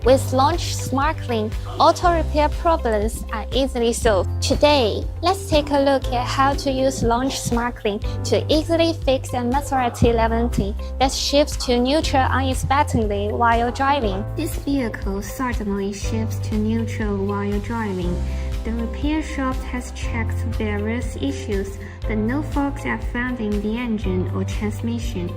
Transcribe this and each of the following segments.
With Launch SmartLink, auto repair problems are easily solved. Today, let's take a look at how to use Launch SmartLink to easily fix a Maserati Levante that shifts to neutral unexpectedly while driving. This vehicle suddenly shifts to neutral while driving. The repair shop has checked various issues, but no faults are found in the engine or transmission.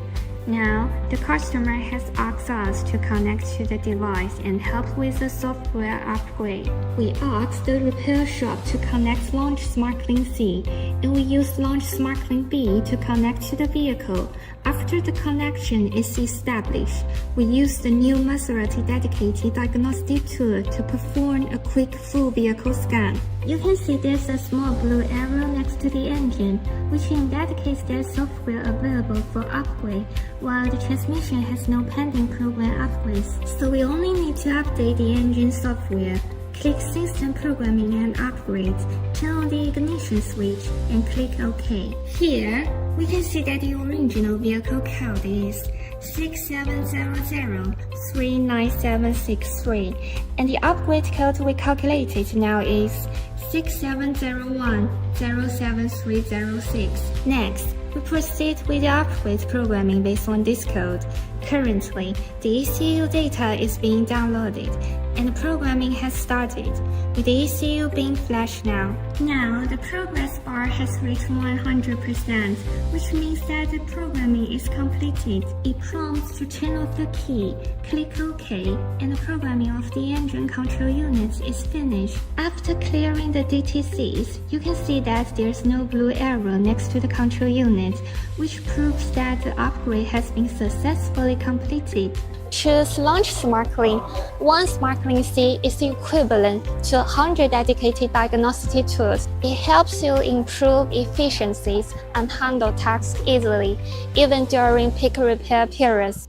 Now, the customer has asked us to connect to the device and help with the software upgrade. We asked the repair shop to connect Launch SmartLink C, and we used Launch SmartLink B to connect to the vehicle. After the connection is established, we used the new Maserati dedicated diagnostic tool to perform a quick full vehicle scan. You can see there's a small blue arrow next to the engine, which indicates there's software available for upgrade, while the transmission has no pending program upgrades. So we only need to update the engine software. Click System Programming and Upgrades, turn on the ignition switch, and click OK. Here, we can see that the original vehicle code is 6700-39763, and the upgrade code we calculated now is 6701-07306. Next, we proceed with the upgrade programming based on this code. Currently, the ECU data is being downloaded, and the programming has started, with the ECU being flashed now. Now, the progress bar has reached 100%, which means that the programming is completed. It prompts to turn off the key, click OK, and the programming of the engine control units is finished. After clearing the DTCs, you can see that there's no blue arrow next to the control unit, which proves that the upgrade has been successfully completed. Choose Launch SmartLink. One SmartLink C is equivalent to 100 dedicated diagnostic tools. It helps you improve efficiencies and handle tasks easily, even during peak repair periods.